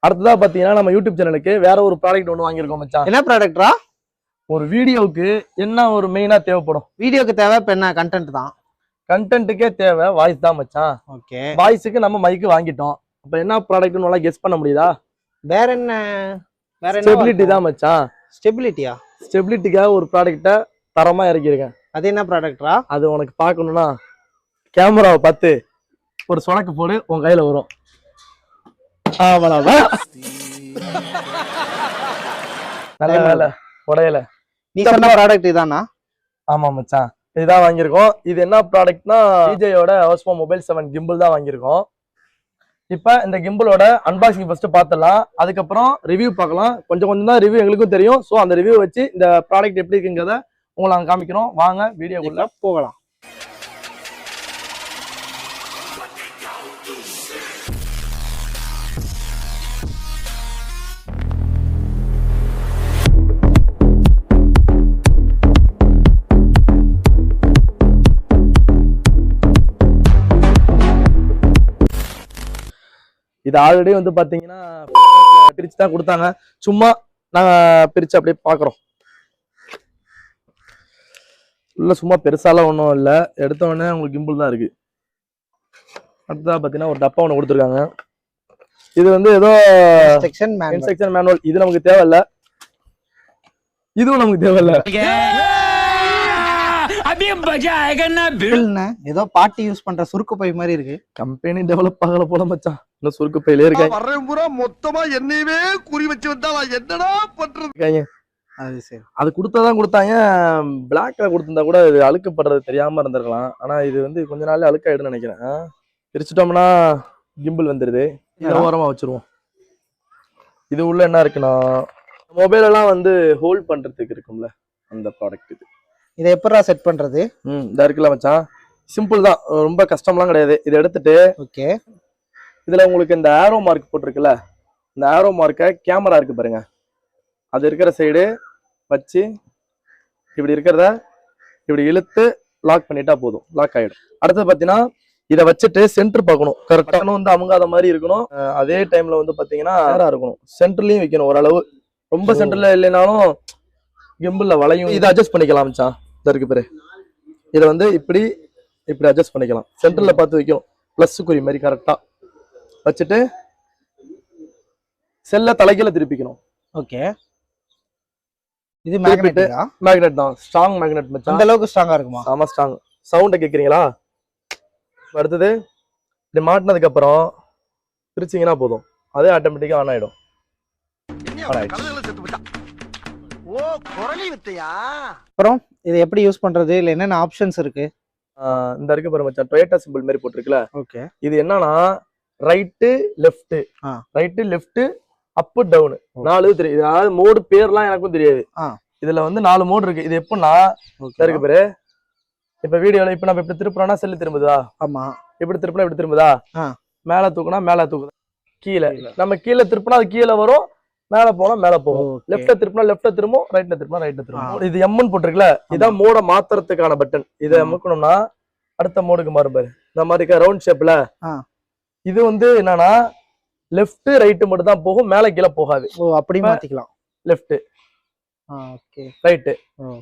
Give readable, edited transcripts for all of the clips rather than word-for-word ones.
அடுத்ததா பாத்தீங்கன்னா நம்ம யூடியூப் சேனலுக்கு வேற ஒரு ப்ராடக்ட் ஒன்று வாங்கியிருக்கோம் மச்சான். என்ன ப்ராடக்ட்ரா? ஒரு வீடியோவுக்கு என்ன ஒரு மெயினா தேவைப்படும்? வீடியோக்கு தேவை இப்ப என்ன கண்டென்ட் தான். கண்டென்ட்டுக்கே தேவை வாய்ஸ் தான் மச்சான். ஓகே, வாய்ஸுக்கு நம்ம மைக்கு வாங்கிட்டோம். அப்ப என்ன ப்ராடக்ட்னு நல்லா கெஸ் பண்ண முடியுதா? வேற என்ன? வேற என்ன? ஸ்டெபிலிட்டி தான் மச்சான். ஸ்டெபிலிட்டியா? ஸ்டெபிலிட்டிக்காக ஒரு ப்ராடக்ட்டை தரமா இறக்கியிருக்கேன். அது என்ன ப்ராடக்ட்ரா? அது உனக்கு பார்க்கணும்னா கேமராவை பார்த்து ஒரு சொனக்கு போடு, உன் கையில வரும். அவ்வளவுதான். நல்ல வேலை உடையல. நீ சொன்ன ப்ராடக்ட் இதானா? ஆமா மச்சான், இதுதான் வாங்கியிருக்கோம். இது என்ன ப்ராடக்ட்னா டிஜேயோட Osmo Mobile 7 கிம்பிள் தான் வாங்கியிருக்கோம். இப்ப இந்த கிம்பிளோட அன்பாக்சிங் ஃபர்ஸ்ட் பார்த்துடலாம், அதுக்கப்புறம் ரிவ்யூ பார்க்கலாம். கொஞ்சம் கொஞ்சம் தான் ரிவ்யூ எங்களுக்கும் தெரியும். ஸோ அந்த ரிவ்யூ வச்சு இந்த ப்ராடக்ட் எப்படி இருக்குங்கிறத உங்களை நாங்கள் காமிக்கிறோம். வாங்க வீடியோக்குள்ள போகலாம். இது ஆல்ரெடி வந்து பாத்தீங்கன்னா பிரிச்சு தான் கொடுத்தாங்க. சும்மா நாங்க பிரிச்சு அப்படியே பாக்குறோம். உள்ள சும்மா பெருசாலாம் ஒன்றும் இல்லை. எடுத்த உடனே உங்களுக்கு கிம்பிள் தான் இருக்கு. அடுத்ததா பாத்தீங்கன்னா ஒரு டப்பா ஒன்று கொடுத்துருக்காங்க. இது வந்து ஏதோ இன்ஸ்ட்ரக்ஷன் மேனுவல். இது நமக்கு தேவையில்ல, இதுவும் நமக்கு தேவையில்ல. ஏதோ பாட்டி யூஸ் பண்ற சுருக்கு பை மாதிரி இருக்கு. கம்பெனி டெவலப் ஆகல போல மச்சான். இன்னும் சுருக்கு பையிலே இருக்கேன். மொத்தமா என்னையவே குறி வச்சு வந்தா என்னடா பண்றது? அது சரி, அது கொடுத்தாதான் கொடுத்தாங்க. பிளாக்ல கொடுத்திருந்தா கூட இது அழுக்கப்படுறது தெரியாம இருந்திருக்கலாம். ஆனா இது வந்து கொஞ்ச நாள் அழுக்காயிடுன்னு நினைக்கிறேன். பிரிச்சுட்டோம்னா கிம்பிள் வந்துருது. இதை ஓரமா வச்சிருவோம். இது உள்ள என்ன இருக்குன்னா மொபைல் எல்லாம் வந்து ஹோல்ட் பண்றதுக்கு இருக்கும்ல, அந்த ப்ராடக்ட் இது. இதை எப்படா செட் பண்றது? இதா இருக்குல்ல மச்சான், சிம்பிள் தான், ரொம்ப கஷ்டம்லாம் கிடையாது. இதை எடுத்துட்டு ஓகே, இதுல உங்களுக்கு இந்த ஆரோ மார்க் போட்டிருக்குல்ல, இந்த ஆரோ மார்க்கை கேமரா இருக்கு பாருங்க, அது இருக்கிற சைடு வச்சு இப்படி இருக்கிறத இப்படி இழுத்து லாக் பண்ணிட்டா போதும், லாக் ஆயிடும். அடுத்தது பாத்தீங்கன்னா இதை வச்சுட்டு சென்டர் பார்க்கணும். கரெக்டா வந்து அமுங்காத மாதிரி இருக்கணும். அதே டைம்ல வந்து பாத்தீங்கன்னா நேரா இருக்கணும். சென்டர்லயும் வைக்கணும் ஓரளவு. ரொம்ப சென்டர்ல இல்லைனாலும் கிம்பிள்ல வளையும். இதை அட்ஜஸ்ட் பண்ணிக்கலாம் மச்சான். இருக்கு பேரு, இதை வந்து இப்படி இப்படி அட்ஜஸ்ட் பண்ணிக்கலாம். சென்டர்ல பார்த்து வைக்கணும், பிளஸ் குறி மாதிரி கரெக்டா வச்சுட்டு செல்ல தலைகீழ திருப்பிக்கணும். ஓகே, இது மேக்னெட் தான், ஸ்ட்ராங் மேக்னெட் மச்சான். அந்த அளவுக்கு ஸ்ட்ராங்கா இருக்குமா? ஆமா ஸ்ட்ராங். சவுண்ட கேக்குறீங்களா? அடுத்தது இப்படி மாட்டினதுக்கு அப்புறம் பிரிச்சிங்கன்னா போதும், அதே ஆட்டோமேட்டிக்கா ஆன் ஆயிடும். அப்புறம் இதை எப்படி யூஸ் பண்றது, இல்ல என்னென்ன ஆப்ஷன்ஸ் இருக்கு? இந்த இருக்கு பாரு மச்சான், டொயோட்டா சிம்பிள் மாதிரி போட்டிருக்குல. ஓகே, இது என்னன்னா right left, right left, up down, 4 தெரியும். அதாவது மோடு பேர்லாம் எனக்கும் தெரியாது. இதுல வந்து 4 மோடு இருக்கு. இது எப்படின்னா இருக்கு பாரு, இப்ப வீடியோல இப்ப நம்ம இப்படி திருப்புறோம்னா செல்லு திரும்புதா? ஆமா. இப்படி திருப்பினா இப்படி திரும்புதா? மேல தூக்குனா மேல தூக்குதா? கீழே நம்ம கீழே திருப்பினா அது கீழே வரும், மேல போனா மேல போகும். லெஃப்ட்ல திருப்பினா லெஃப்ட்ல திரும்பும், ரைட்ல திருப்பினா ரைட்ல திரும்பும். இது எம்னு போட்டிருக்குல, இதான் மோட மாத்துறதுக்கான பட்டன். இதை அமுக்கணும்னா அடுத்த மோடுக்கு மாறும் பாரு, இந்த மாதிரி ரவுண்ட் ஷேப்ல. இது வந்து என்னன்னா லெஃப்ட் ரைட் மட்டும் தான் போகும், மேல கீழே போகாது. ஓ, அப்படி மாத்திக்கலாம். Left okay, right.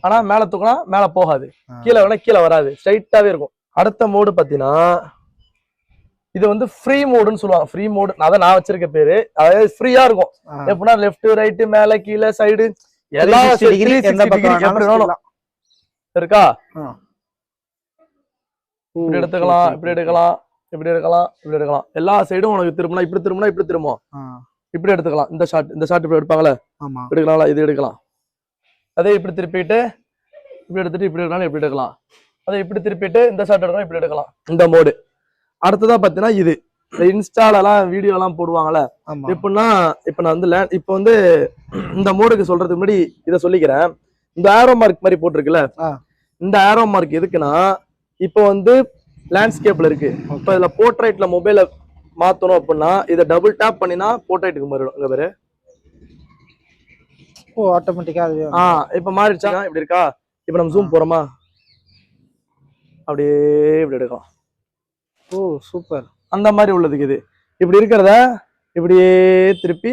ஆனா மேல தூக்குனா மேல போகாது, கீழே வேணா கீழே வராது, ஸ்ட்ரைட்டாவே இருக்கும். அடுத்த மோடு பாத்தீங்கன்னா இது வந்து ஃப்ரீ மோடுன்னு சொல்லுவாங்க. ஃப்ரீ மோடு அதான் நான் வச்சிருக்க பேரு. அதாவது ஃப்ரீயா இருக்கும். எப்படின்னா லெஃப்ட் ரைட் மேல கீழே சைடு எல்லா இருக்கா. இப்படி எடுத்துக்கலாம், இப்படி எடுக்கலாம், இப்படி எடுக்கலாம், இப்படி எடுக்கலாம். எல்லா சைடும் உனக்கு திரும்பினா இப்படி திரும்பினா இப்படி திரும்பும், இப்படி எடுத்துக்கலாம். இந்த ஷாட் இப்படி எடுப்பாங்களே, எடுக்கலாம். இது எடுக்கலாம். அதே இப்படி திருப்பிட்டு இப்படி எடுத்துட்டு இப்படி எடுக்கலாம், இப்படி எடுக்கலாம். அதே இப்படி திருப்பிட்டு இந்த ஷாட் எடுக்கலாம், இப்படி எடுக்கலாம். இந்த மோடு. அடுத்ததா பாத்தீங்கன்னா இது இன்ஸ்டால எல்லாம் வீடியோ எல்லாம் போடுவாங்கல்ல. எப்படின்னா இப்ப நான் வந்து இப்ப வந்து இந்த மோடுக்கு சொல்றதுக்கு முன்னாடி இதை சொல்லிக்கிறேன். இந்த ஆரோ மார்க் மாதிரி போட்டிருக்குல்ல, இந்த ஆரோ மார்க் எதுக்குன்னா இப்ப வந்து லேண்ட்ஸ்கேப்ல இருக்கு. இப்ப இதுல போர்ட்ரைட்ல மொபைல மாத்தணும் அப்படின்னா இதை டபுள் டேப் பண்ணினா போர்ட்ரைட்டுக்கு மாறிடும். அங்க பேரு ஆட்டோமேட்டிக்கா இப்ப மாறிடுச்சா? இப்படி இருக்கா? இப்ப நம்ம ஜூம் போறோமா, அப்படியே இப்படி எடுக்கலாம். ஓ சூப்பர். அந்த மாதிரி உள்ளதுக்கு இது. இப்படி இருக்கிறத இப்படியே திருப்பி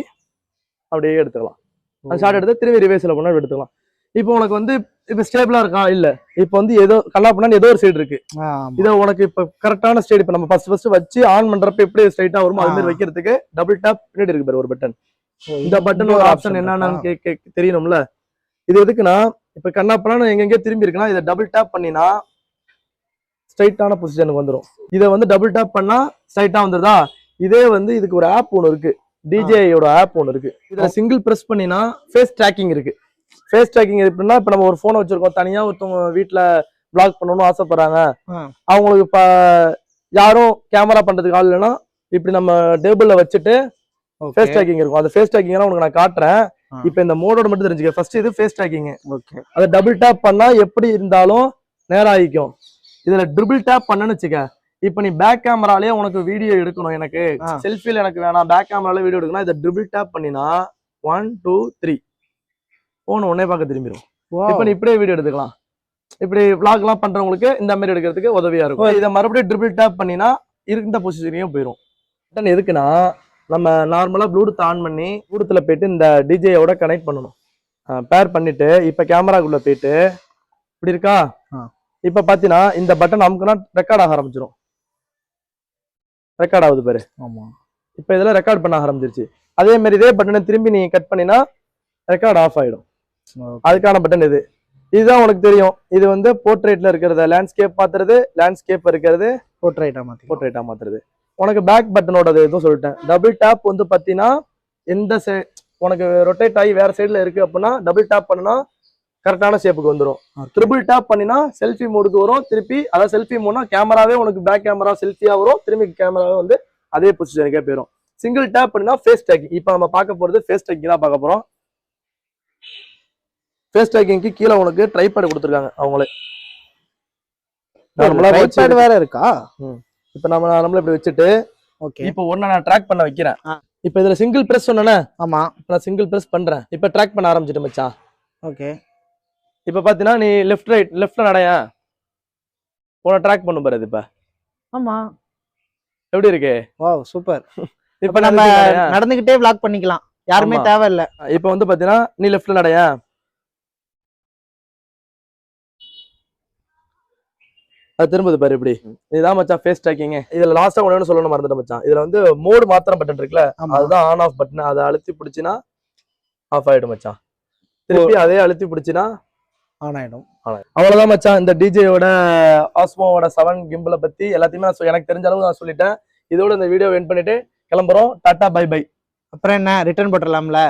அப்படியே எடுத்துக்கலாம். அந்த ஷாட் எடுத்து திரும்பி ரிவேஸ்ல பண்ணா எடுத்துக்கலாம். இப்போ உனக்கு வந்து இப்ப ஸ்டேபிளா இருக்கா இல்ல, இப்போ வந்து ஏதோ கண்ணாப்பண்ணா ஏதோ ஒரு சைடு இருக்கு. இதை உனக்கு இப்ப கரெக்டான ஸ்டேட் இப்ப நம்ம ஃபர்ஸ்ட் வச்சு ஆன் பண்றப்ப எப்படி ஸ்ட்ரைட்டா வருமோ அது மாதிரி வைக்கிறதுக்கு டபுள் டேப் பின்னாடி இருக்கு பாரு ஒரு பட்டன். இந்த பட்டன் ஒரு ஆப்ஷன் என்னன்னு தெரியணும்ல. இது எதுக்குன்னா இப்ப கண்ணாப்பண்ணா எங்கெங்கே திரும்பி இருக்குன்னா இதை டபுள் டேப் பண்ணினா ஸ்ட்ரைட்டான பொசிஷனுக்கு வந்துடும். இதை வந்து டபுள் டேப் பண்ணா ஸ்ட்ரைட்டா வந்துருதா. இதே வந்து இதுக்கு ஒரு ஆப் ஒன்று இருக்கு, டிஜேயோட ஆப் ஒன்று இருக்கு. இதுல சிங்கிள் பிரஸ் பண்ணினா ஃபேஸ் ட்ராக்கிங் இருக்கு. ஃபேஸ் ட்ராக்கிங் எப்படின்னா இப்ப நம்ம ஒரு போன் வச்சிருக்கோம், தனியா ஒருத்தவங்க வீட்டுல பிளாக் பண்ணணும்னு ஆசைப்படுறாங்க, அவங்களுக்கு இப்ப யாரும் கேமரா பண்றதுக்கு ஆள் இல்லைன்னா இப்படி நம்ம டேபிள்ல வச்சுட்டு ஃபேஸ் ட்ராக்கிங் இருக்கும். அந்த ஃபேஸ் ட்ராக்கிங் உனக்கு நான் காட்டுறேன். இப்ப இந்த மோடோட மட்டும் தெரிஞ்சுக்க. ஃபர்ஸ்ட் இது ஃபேஸ் ட்ராக்கிங். அதை டபுள் டேப் பண்ணா எப்படி இருந்தாலும் நேரம் ஆகிக்கும். இதுல ட்ரிபிள் டேப் பண்ணன்னு வச்சுக்க. இப்ப நீ பேக் கேமராலே உனக்கு வீடியோ எடுக்கணும், எனக்கு செல்ஃபில எனக்கு வேணாம், பேக் கேமரால வீடியோ எடுக்கணும், இதை ட்ரிபிள் டேப் பண்ணினா 1 2 3 போன் உடனே பார்க்க திரும்பிடும். இப்ப நீ இப்படியே வீடியோ எடுத்துக்கலாம். இப்படி vlog எல்லாம் பண்றவங்களுக்கு இந்த மாதிரி எடுக்கிறதுக்கு உதவியா இருக்கும். இதை மறுபடியும் ட்ரிபிள் டேப் பண்ணினா இருந்த பொசிஷனையும் போயிடும். பட்டன் எதுக்குன்னா நம்ம நார்மலா ப்ளூடூத் ஆன் பண்ணி ப்ளூடூத்ல போயிட்டு இந்த டிஜேயோட கனெக்ட் பண்ணணும். பேர் பண்ணிட்டு இப்ப கேமராக்குள்ள போயிட்டு இப்படி இருக்கா. இப்ப பாத்தீங்கன்னா இந்த பட்டன் அமுக்குனா ரெக்கார்ட் ஆக ஆரம்பிச்சிடும். ரெக்கார்ட் ஆகுது பாரு. இப்ப இதெல்லாம் ரெக்கார்ட் பண்ண ஆரம்பிச்சிருச்சு. அதே மாதிரி இதே பட்டனை திரும்பி நீ கட் பண்ணினா ரெக்கார்ட் ஆஃப் ஆயிடும். அதுக்கான பட்டன் இது. இதுதான் உனக்கு தெரியும். இது வந்து போர்ட்ரேட்ல இருக்கிறத லேண்ட்ஸ்கேப் மாத்துறது, லேண்ட்ஸ்கேப் இருக்கிறது போர்ட்ரேட்டா மாத்துறது. உனக்கு பேக் பட்டனோட எதுவும் சொல்லிட்டேன். டபுள் டேப் வந்து பாத்தீங்கன்னா எந்த உனக்கு ரொட்டேட் ஆகி வேற சைடுல இருக்கு அப்படின்னா டபுள் டேப் பண்ணா கரெக்டான ஷேப்புக்கு வந்துடும். ட்ரிபிள் டேப் பண்ணினா செல்ஃபி மோடுக்கு வரும். திருப்பி அதாவது செல்ஃபி மோட்னா கேமராவே உனக்கு பேக் கேமரா செல்ஃபியா வரும். திரும்பி கேமராவே வந்து அதே பொசிஷனுக்கே போயிடும். சிங்கிள் டேப் பண்ணினா ஃபேஸ் ட்ராக்கிங். இப்போ நம்ம பார்க்க போறது ஃபேஸ் ட்ராக்கிங் தான் பார்க்க போறோம். ஃபேஸ் ட்ராக்கிங்க்கு கீழே உனக்கு ட்ரைபேட் கொடுத்துருக்காங்க அவங்களே. ட்ரைபேட் வேற இருக்கா? இப்போ நம்ம நார்மலா இப்படி வச்சுட்டு இப்போ ஒண்ணு நான் ட்ராக் பண்ண வைக்கிறேன். இப்போ இதுல சிங்கிள் பிரஸ் சொன்னேனே. ஆமா, நான் சிங்கிள் பிரஸ் பண்றேன். இப்போ ட்ராக் பண்ண ஆரம்பிச்சிட்டு மச்சான். ஓகே. இப்ப பாத்தீங்கன்னா நீ லெஃப்ட்ல நடையா உன ட்ராக் பண்ணும் பாரு. இப்ப ஆமா, எப்படி இருக்கு? Wow super. இப்ப நம்ம நடந்துகிட்டே vlog பண்ணிக்கலாம், யாருமே தேவையில்லை. இப்ப வந்து பாத்தீங்கன்னா நீ லெஃப்ட்ல நடையா, அது திரும்புது பாரு. இப்படி இதுதான் மச்சான் ஃபேஸ் ட்ராக்கிங். இதுல லாஸ்டா ஒண்ணு சொல்லணும் மறந்துட்டேன் மச்சான். இதுல வந்து மோடு மாத்திரம் பட்டன் இருக்குல்ல, அதுதான் ஆன் ஆஃப் பட்டன். அதை அழுத்தி பிடிச்சினா ஆஃப் ஆயிடும் மச்சான். திருப்பி அதே அழுத்தி பிடிச்சினா ஆன் ஆயிடும். அவ்வளவுதான் மச்சான். இந்த டிஜேயோட ஆஸ்மோவோட 7 கிம்பிளை பத்தி எல்லாத்தையுமே எனக்கு தெரிஞ்ச அளவு நான் சொல்லிட்டேன். இதோட இந்த வீடியோ எண்ட் பண்ணிட்டு கிளம்புறோம். Tata bye bye. அப்புறம் என்ன ரிட்டர்ன் போட்டுடலாம்ல?